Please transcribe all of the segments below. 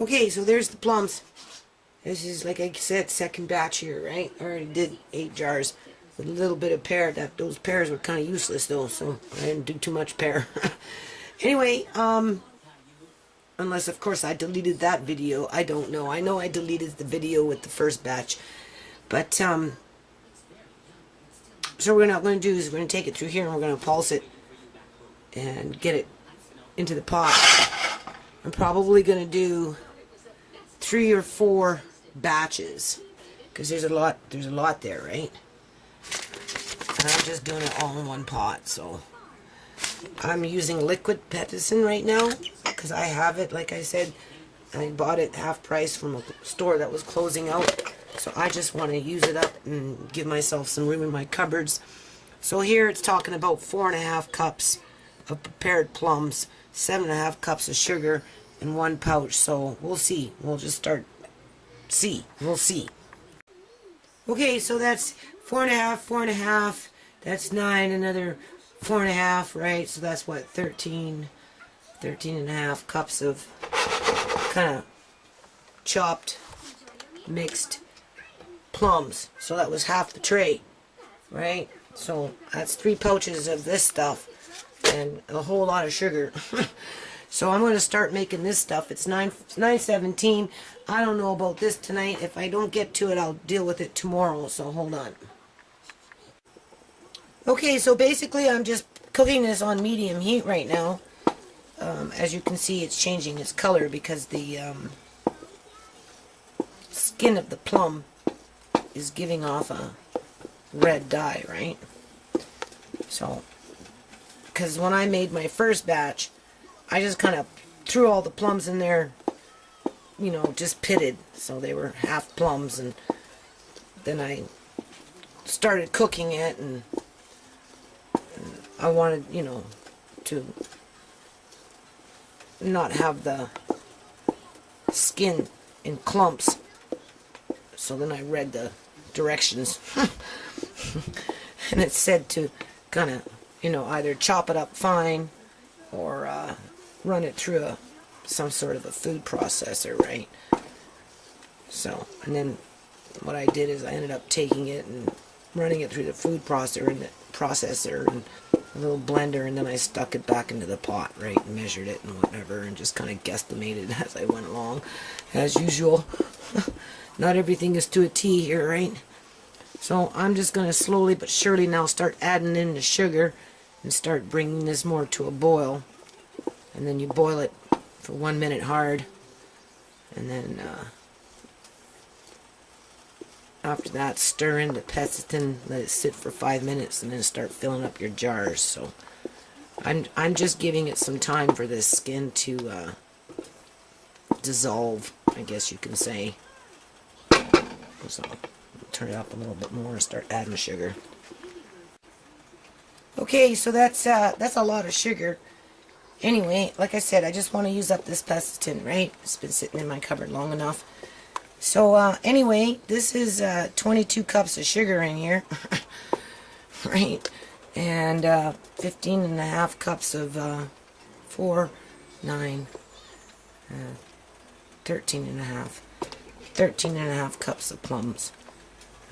Okay, so there's the plums. This is, like I said, second batch here, right? I already did 8 jars with a little bit of pear. Those pears were kind of useless though, so I didn't do too much pear. Anyway, unless of course I deleted that video, I don't know. I know I deleted the video with the first batch, but so what we're not going to do is we're going to take it through here and we're going to pulse it and get it into the pot. I'm probably going to do 3 or 4 batches because there's a lot there, right? And I'm just doing it all in one pot. So I'm using liquid pepsin right now because I have it, like I said, I bought it half price from a store that was closing out, so I just want to use it up and give myself some room in my cupboards. So here it's talking about 4.5 cups of prepared plums, 7.5 cups of sugar, and 1 pouch. So we'll see. We'll just start. We'll see. Okay, so that's 4.5, 4.5. That's 9. Another 4.5, right? So that's what, 13.5 cups of kind of chopped, mixed plums. So that was half the tray, right? So that's 3 pouches of this stuff and a whole lot of sugar. So I'm going to start making this stuff. It's 9:17. I don't know about this tonight. If I don't get to it, I'll deal with it tomorrow. So hold on. Okay, so basically I'm just cooking this on medium heat right now. As you can see, it's changing its color because the skin of the plum is giving off a red dye, right? So, because when I made my first batch, I just kind of threw all the plums in there, you know, just pitted, so they were half plums, and then I started cooking it, and I wanted, you know, to not have the skin in clumps, so then I read the directions, and it said to kind of, you know, either chop it up fine, or run it through some sort of a food processor, right? So, and then what I did is I ended up taking it and running it through the food processor and a little blender, and then I stuck it back into the pot, right, and measured it and whatever, and just kind of guesstimated as I went along, as usual. Not everything is to a T here, right? So I'm just going to slowly but surely now start adding in the sugar and start bringing this more to a boil. And then you boil it for 1 minute hard, and then after that stir in the pectin, let it sit for 5 minutes, and then start filling up your jars. So I'm just giving it some time for this skin to dissolve, I guess you can say. So turn it up a little bit more and start adding sugar. Okay, so that's a lot of sugar. Anyway, like I said, I just want to use up this pectin, right? It's been sitting in my cupboard long enough. So, anyway, this is 22 cups of sugar in here, right? And 15.5 cups of 4, 9, 13.5 cups of plums.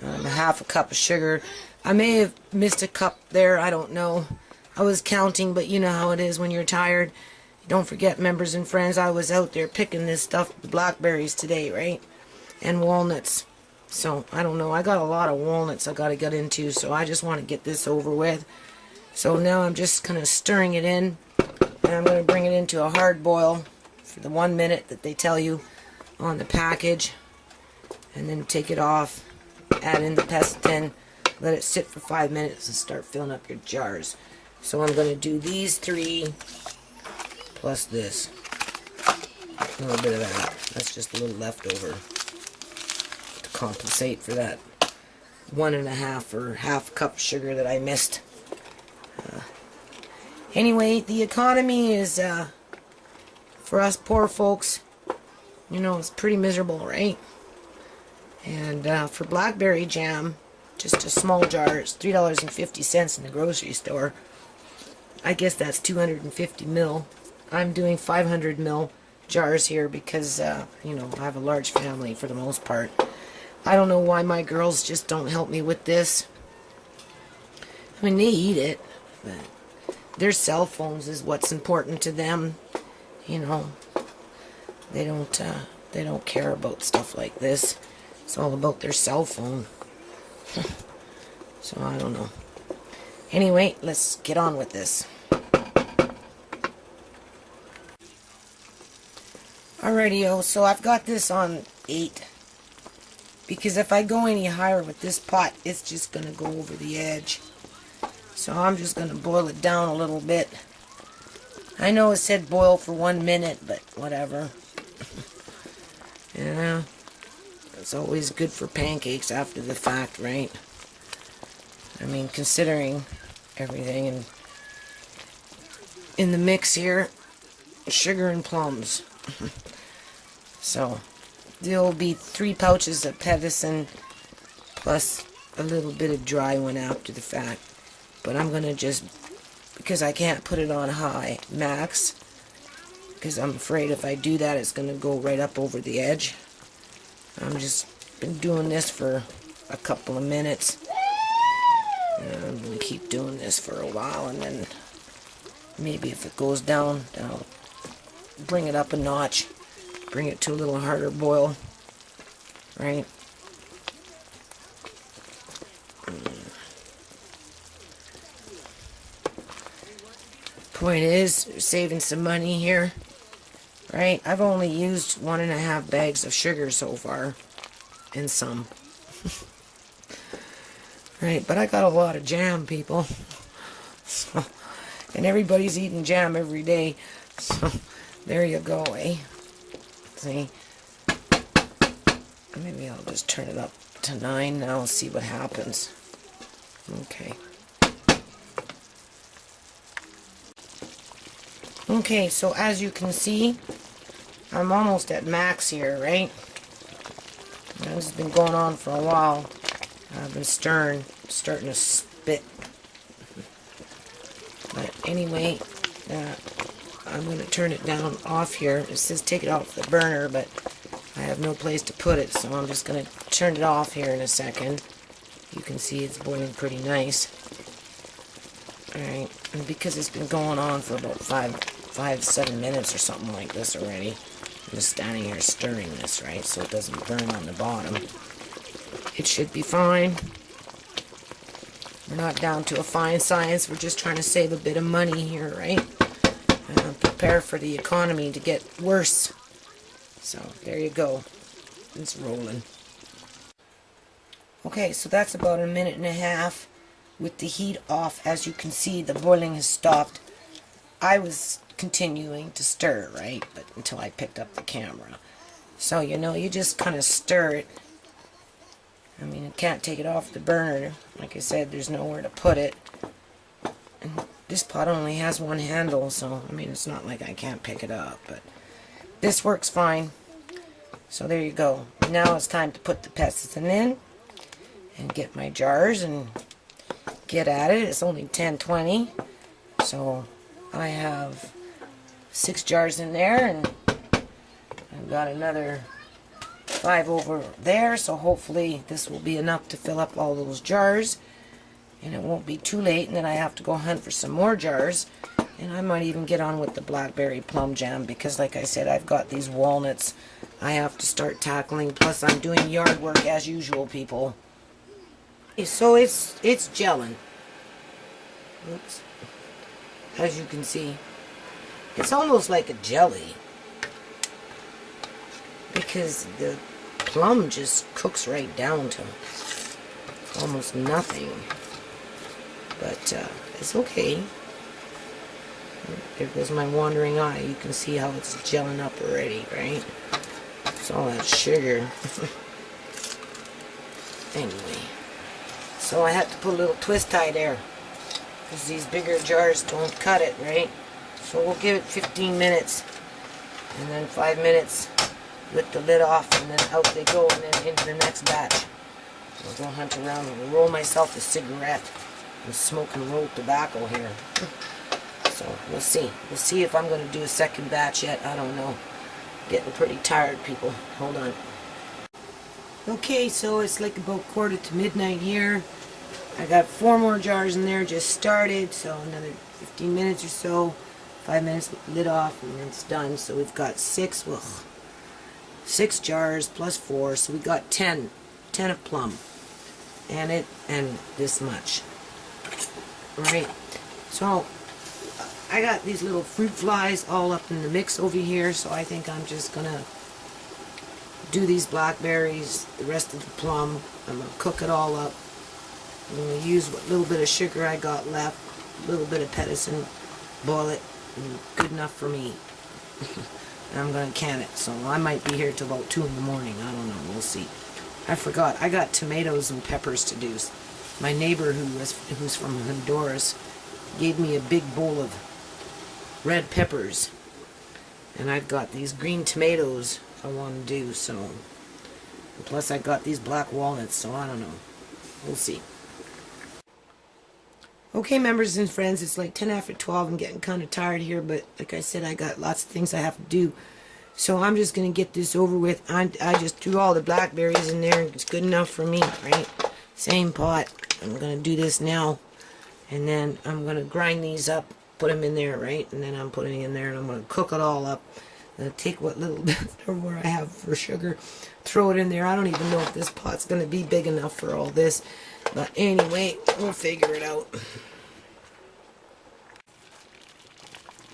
Half a cup of sugar. I may have missed a cup there, I don't know. I was counting, but you know how it is when you're tired. Don't forget, members and friends, I was out there picking this stuff, the blackberries today, right? And walnuts. So, I don't know, I got a lot of walnuts I got to get into, so I just want to get this over with. So now I'm just kind of stirring it in, and I'm going to bring it into a hard boil for the 1 minute that they tell you on the package, and then take it off, add in the pectin, let it sit for 5 minutes, and start filling up your jars. So I'm going to do these 3 plus this. A little bit of that. That's just a little leftover to compensate for that 1.5 or half cup sugar that I missed. Anyway, the economy is, for us poor folks, you know, it's pretty miserable, right? And for blackberry jam, just a small jar, it's $3.50 in the grocery store. I guess that's 250 ml. I'm doing 500 ml jars here because, you know, I have a large family for the most part. I don't know why my girls just don't help me with this. I mean, they eat it, but their cell phones is what's important to them. You know, they don't care about stuff like this. It's all about their cell phone. So I don't know. Anyway, let's get on with this. Alrighty-o, so I've got this on 8. Because if I go any higher with this pot, it's just going to go over the edge. So I'm just going to boil it down a little bit. I know it said boil for 1 minute, but whatever. Yeah, it's always good for pancakes after the fact, right? I mean, considering everything in the mix here, sugar and plums. So there'll be 3 pouches of pevicin plus a little bit of dry one after the fact. But I'm going to just, because I can't put it on high max, because I'm afraid if I do that it's going to go right up over the edge. I'm just been doing this for a couple of minutes. And I'm going to keep doing this for a while, and then maybe if it goes down, then I'll bring it up a notch. Bring it to a little harder boil, right? Point is, saving some money here, right? I've only used 1.5 bags of sugar so far, and some. Right, but I got a lot of jam, people. So, and everybody's eating jam every day, so there you go, eh? See, maybe I'll just turn it up to 9 now and see what happens. Okay. Okay, so as you can see, I'm almost at max here, right? Now, this has been going on for a while. I've been starting to spit. But anyway, I'm going to turn it down off here. It says take it off the burner, but I have no place to put it, so I'm just going to turn it off here in a second. You can see it's boiling pretty nice. Alright, and because it's been going on for about 7 minutes or something like this already, I'm just standing here stirring this, right, so it doesn't burn on the bottom. It should be fine. We're not down to a fine science, we're just trying to save a bit of money here, right? Prepare for the economy to get worse. So there you go. It's rolling. Okay, so that's about 1.5 minutes with the heat off. As you can see, the boiling has stopped. I was continuing to stir, right? But until I picked up the camera. So, you know, you just kind of stir it. I mean, you can't take it off the burner. Like I said, there's nowhere to put it. And this pot only has 1 handle, so, I mean, it's not like I can't pick it up, but this works fine. So there you go. Now it's time to put the pevicin in and get my jars and get at it. It's only 10:20, so I have 6 jars in there, and I've got another 5 over there, so hopefully this will be enough to fill up all those jars. And it won't be too late, and then I have to go hunt for some more jars. And I might even get on with the Blackberry Plum jam, because like I said, I've got these walnuts I have to start tackling. Plus I'm doing yard work as usual, people. So it's gelling. Oops. As you can see, it's almost like a jelly, because the plum just cooks right down to almost nothing. But it's okay. There goes my wandering eye. You can see how it's gelling up already, right? It's all that sugar. Anyway, so I had to put a little twist tie there, because these bigger jars don't cut it, right? So we'll give it 15 minutes, and then 5 minutes with the lid off, and then out they go, and then into the next batch. I'll go hunt around and roll myself a cigarette and smoke and roll tobacco here. So we'll see. We'll see if I'm going to do a second batch yet. I don't know. Getting pretty tired, people. Hold on. Okay, so it's like about 1:45 here. I got 4 more jars in there, just started, so another 15 minutes or so. 5 minutes with the lid off, and then it's done. So we've got 6 jars plus 4, so we got 10 of plum, and this much. Right. So I got these little fruit flies all up in the mix over here, so I think I'm just gonna do these blackberries, the rest of the plum. I'm gonna cook it all up. I'm gonna use what little bit of sugar I got left, a little bit of pepsin, boil it, and good enough for me. And I'm gonna can it, so I might be here till about 2 in the morning. I don't know, we'll see. I forgot, I got tomatoes and peppers to do. My neighbor who's from Honduras gave me a big bowl of red peppers, and I've got these green tomatoes I want to do, so plus I got these black walnuts, so I don't know, we'll see. Okay, members and friends, it's like 10 after 12. I'm getting kind of tired here, but like I said, I got lots of things I have to do, so I'm just going to get this over with. I just threw all the blackberries in there. It's good enough for me, right? Same pot. I'm going to do this now, and then I'm going to grind these up, put them in there, right? And then I'm putting it in there, and I'm going to cook it all up. I'm going to take what little bit of where I have for sugar, throw it in there. I don't even know if this pot's going to be big enough for all this. But anyway, we'll figure it out.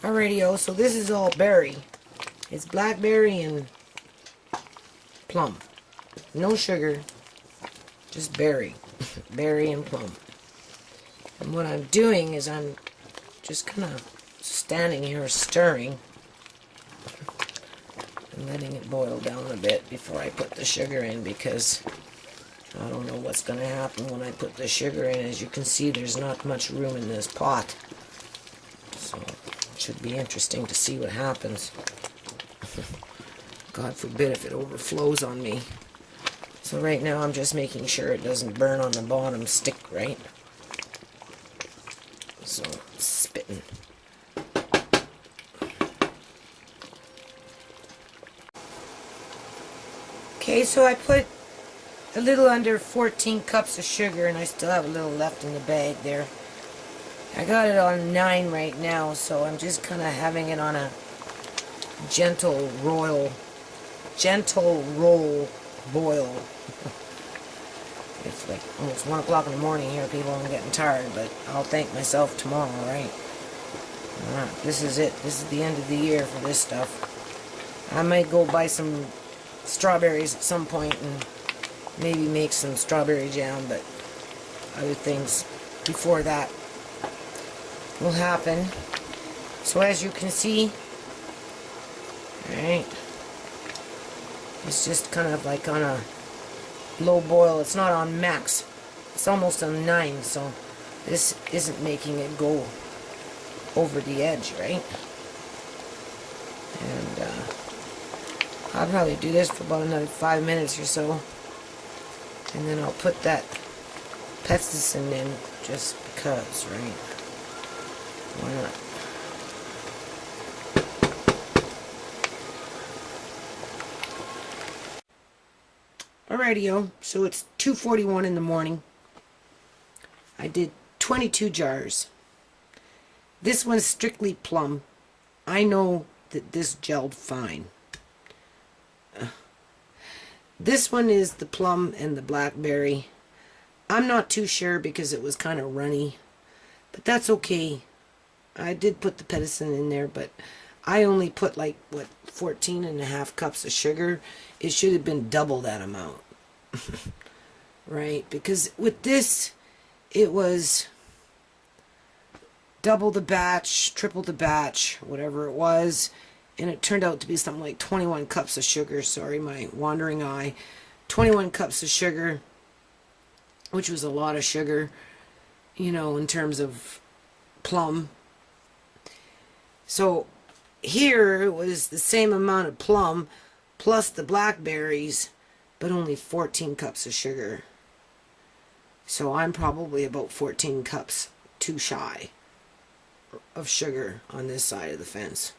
Alrighty, so this is all berry. It's blackberry and plum. No sugar, just berry. Berry and plum. And what I'm doing is I'm just kind of standing here stirring and letting it boil down a bit before I put the sugar in, because I don't know what's going to happen when I put the sugar in. As you can see, there's not much room in this pot, so it should be interesting to see what happens. God forbid if it overflows on me. So right now I'm just making sure it doesn't burn on the bottom stick, right? So spitting. Okay, so I put a little under 14 cups of sugar, and I still have a little left in the bag there. I got it on 9 right now, so I'm just kind of having it on a gentle roll boil. It's like almost 1 o'clock in the morning here, people. I'm getting tired, but I'll thank myself tomorrow, right? This is it. This is the end of the year for this stuff. I might go buy some strawberries at some point and maybe make some strawberry jam, but other things before that will happen. So as you can see, right, it's just kind of like on a low boil. It's not on max, it's almost on 9, so this isn't making it go over the edge, right? And I'll probably do this for about another 5 minutes or so, and then I'll put that pepsin in just because, right? Why not? Alrighty, so it's 2:41 in the morning. I did 22 jars. This one's strictly plum. I know that this gelled fine. This one is the plum and the blackberry. I'm not too sure because it was kind of runny, but that's okay. I did put the pepsin in there, but I only put like, what, 14.5 cups of sugar. It should have been double that amount. Right? Because with this, it was double the batch, triple the batch, whatever it was. And it turned out to be something like 21 cups of sugar. Sorry, my wandering eye. 21 cups of sugar, which was a lot of sugar, you know, in terms of plum. So here it was the same amount of plum plus the blackberries, but only 14 cups of sugar. So I'm probably about 14 cups too shy of sugar on this side of the fence.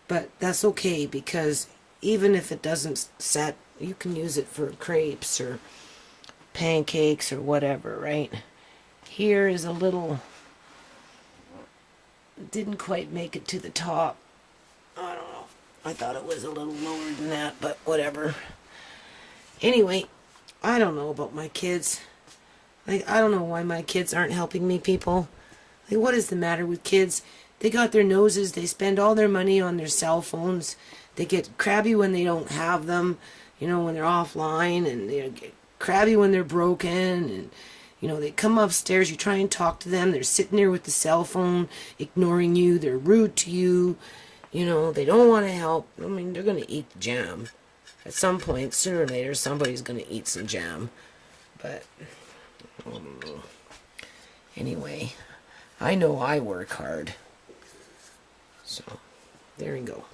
But that's okay, because even if it doesn't set, you can use it for crepes or pancakes or whatever, right? Here is a little, didn't quite make it to the top. I don't know. I thought it was a little lower than that, but whatever. Anyway, I don't know about my kids. Like, I don't know why my kids aren't helping me, people. Like, what is the matter with kids? They got their noses, they spend all their money on their cell phones. They get crabby when they don't have them, you know, when they're offline, and they get crabby when they're broken, and, you know, they come upstairs, you try and talk to them, they're sitting there with the cell phone, ignoring you, they're rude to you, you know, they don't want to help. I mean, they're going to eat the jam. At some point, sooner or later, somebody's going to eat some jam. But, anyway, I know I work hard. So, there you go.